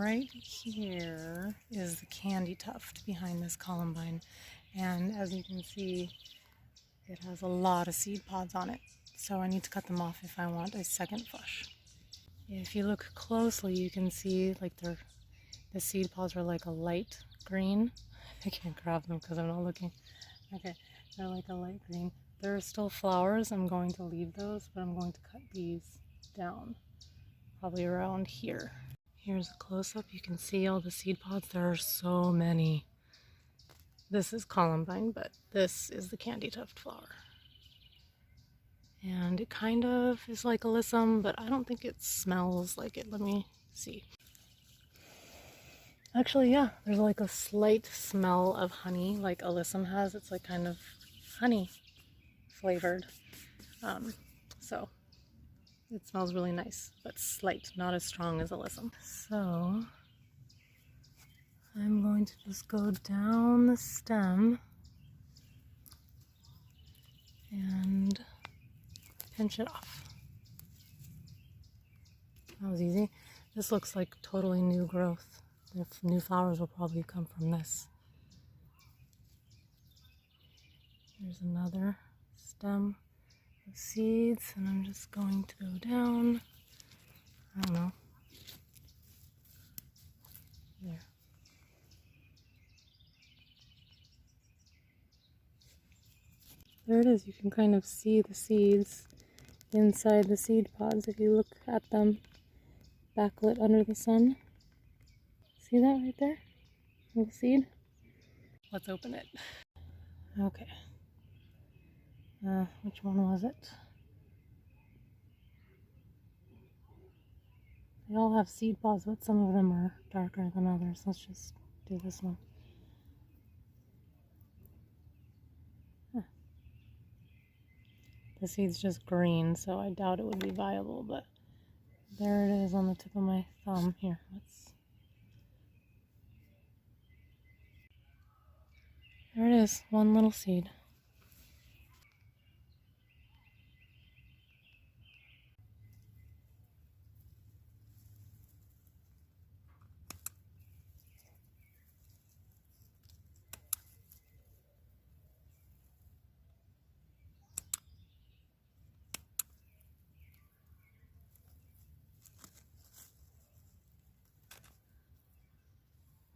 right here is the Candytuft behind this columbine, and as you can see, it has a lot of seed pods on it, so I need to cut them off if I want a second flush. If you look closely, you can see like the seed pods are like a light green. I can't grab them because I'm not looking. Okay, they're like a light green. There are still flowers. I'm going to leave those, but I'm going to cut these down, probably around here. Here's a close-up. You can see all the seed pods. There are so many. This is columbine, but this is the Candytuft flower. And it kind of is like alyssum, but I don't think it smells like it. Let me see. Actually, yeah, there's like a slight smell of honey like alyssum has. It's like kind of honey flavored. So it smells really nice, but slight, not as strong as alyssum. So I'm going to just go down the stem and pinch it off. That was easy. This looks like totally new growth. The new flowers will probably come from this. There's another stem of seeds, and I'm just going to go down. I don't know. There. There it is. You can kind of see the seeds inside the seed pods if you look at them backlit under the sun. See that right there? Little seed? Let's open it. Okay. Which one was it? They all have seed pods, but some of them are darker than others. Let's just do this one. Huh. The seed's just green, so I doubt it would be viable, but there it is on the tip of my thumb. Here, there it is, one little seed.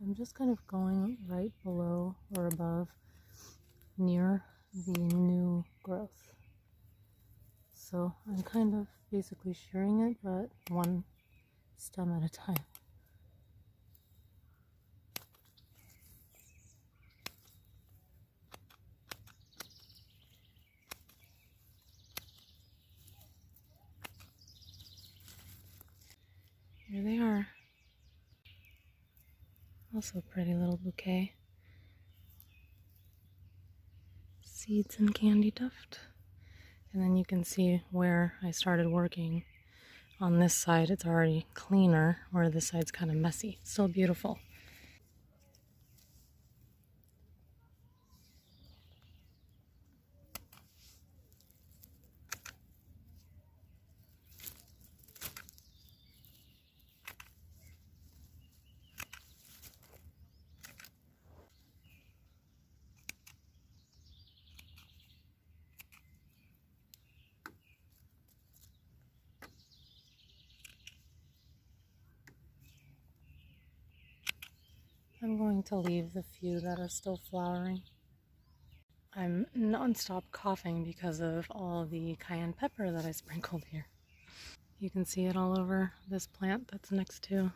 I'm just kind of going right below or above near the new growth. So I'm kind of basically shearing it, but one stem at a time. Here they are. Also a pretty little bouquet. Seeds and Candytuft. And then you can see where I started working. On this side it's already cleaner, where this side's kind of messy. Still beautiful. I'm going to leave the few that are still flowering. I'm non-stop coughing because of all the cayenne pepper that I sprinkled here. You can see it all over this plant that's next to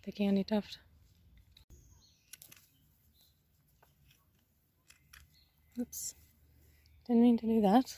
the Candytuft. Oops, didn't mean to do that.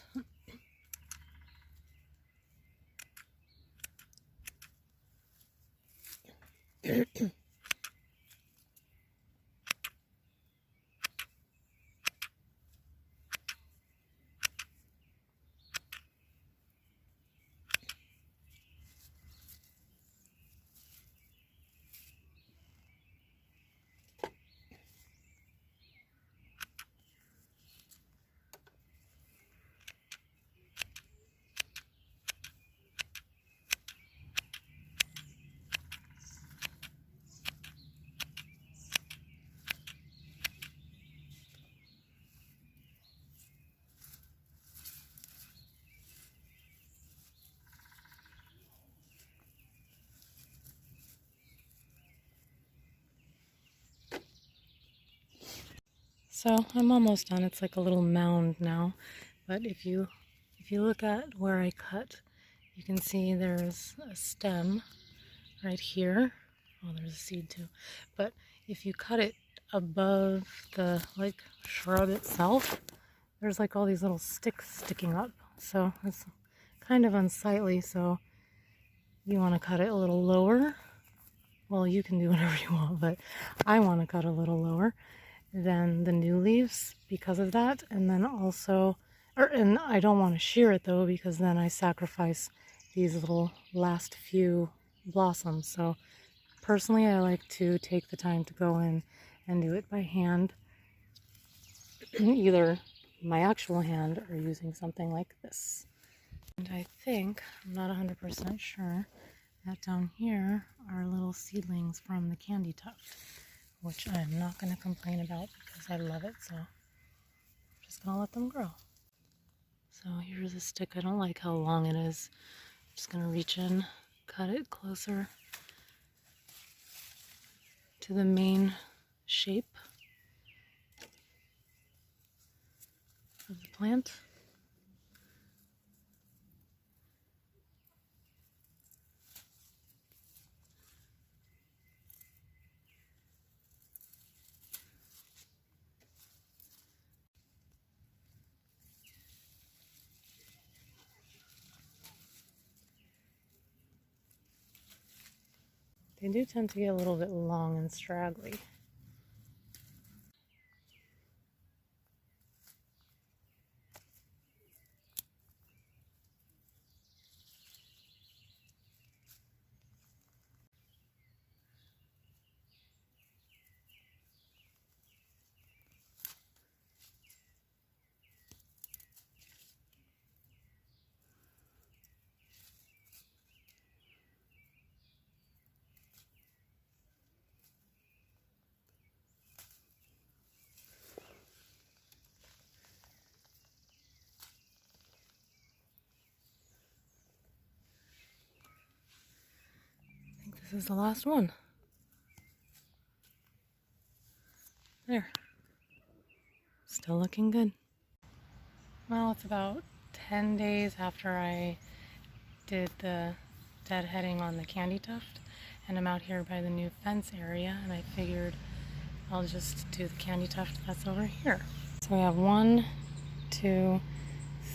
So I'm almost done. It's like a little mound now. But if you look at where I cut, you can see there's a stem right here. Oh, there's a seed too. But if you cut it above the like shrub itself, there's like all these little sticks sticking up. So it's kind of unsightly. So you want to cut it a little lower. Well, you can do whatever you want, but I want to cut a little lower than the new leaves because of that. And then also, and I don't want to shear it though, because then I sacrifice these little last few blossoms. So personally, I like to take the time to go in and do it by hand, either my actual hand or using something like this. And I think, I'm not 100% sure, that down here are little seedlings from the Candytuft, which I'm not going to complain about because I love it, so I'm just going to let them grow. So here's a stick. I don't like how long it is. I'm just going to reach in, cut it closer to the main shape of the plant. They do tend to get a little bit long and straggly. This is the last one. There. Still looking good. Well, it's about 10 days after I did the deadheading on the Candytuft, and I'm out here by the new fence area, and I figured I'll just do the Candytuft that's over here. So we have 1, 2,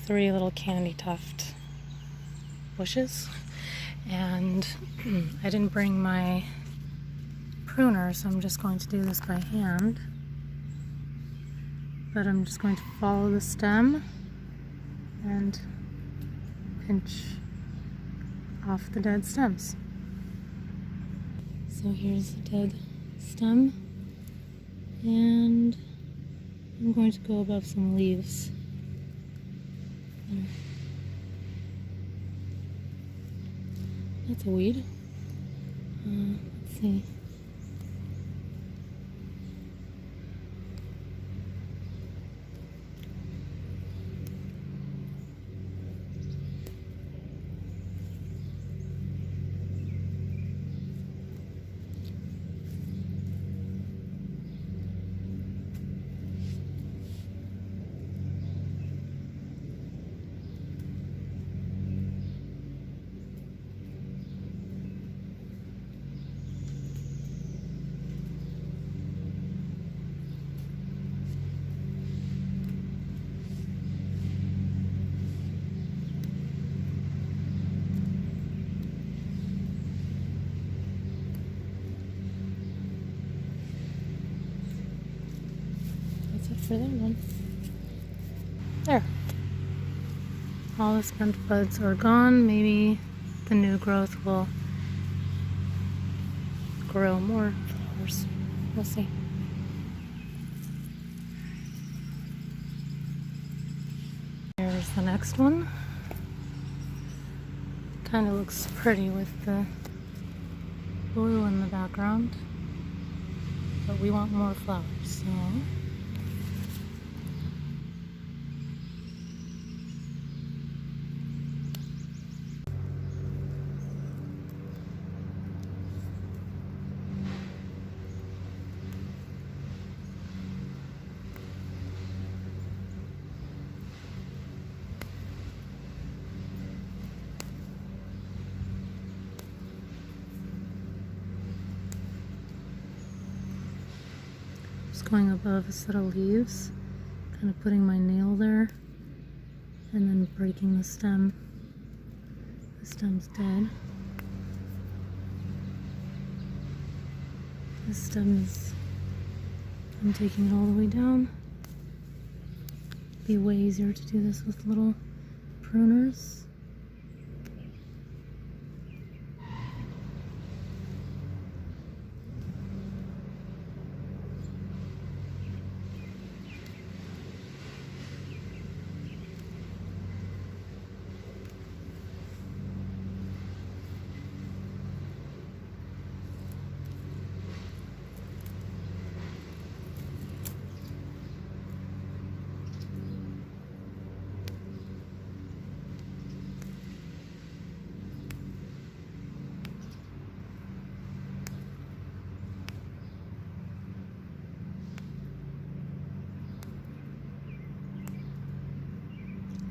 3 little Candytuft bushes, and I didn't bring my pruner, so I'm just going to do this by hand. But I'm just going to follow the stem and pinch off the dead stems. So here's the dead stem, and I'm going to go above some leaves. There. That's a weed. Let's see. For that one. There. All the spent buds are gone. Maybe the new growth will grow more flowers. We'll see. Here's the next one. Kind of looks pretty with the blue in the background, but we want more flowers, so going above a set of leaves, kind of putting my nail there, and then breaking the stem. The stem's dead. This stem is, I'm taking it all the way down. It'd be way easier to do this with little pruners.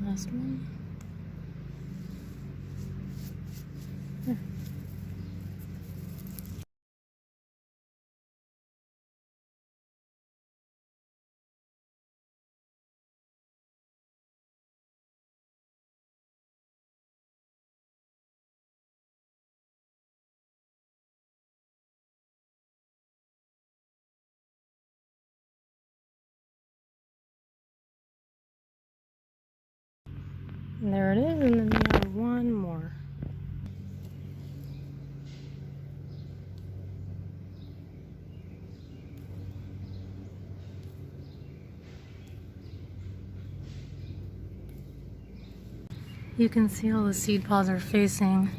Last one. There. And there it is, and then we have one more. You can see all the seed pods are facing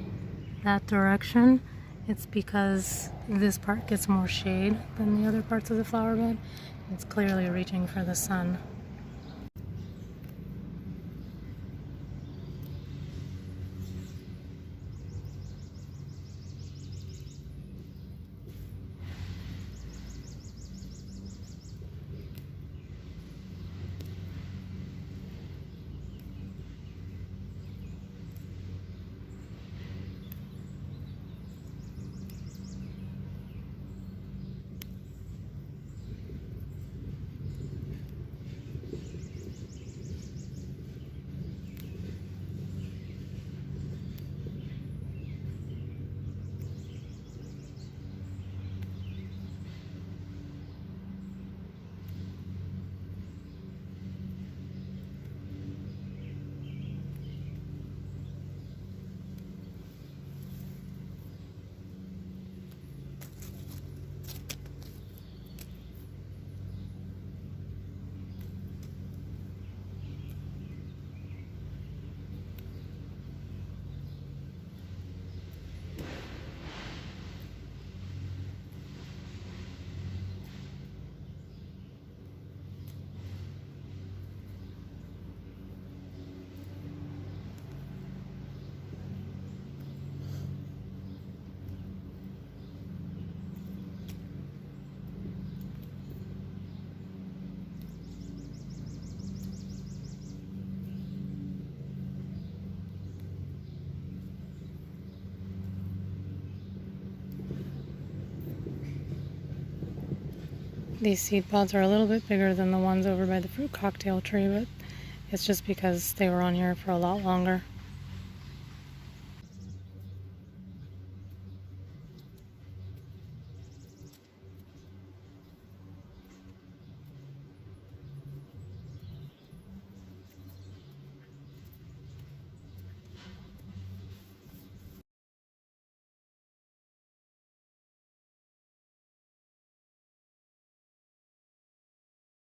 that direction. It's because this part gets more shade than the other parts of the flower bed. It's clearly reaching for the sun. These seed pods are a little bit bigger than the ones over by the fruit cocktail tree, but it's just because they were on here for a lot longer.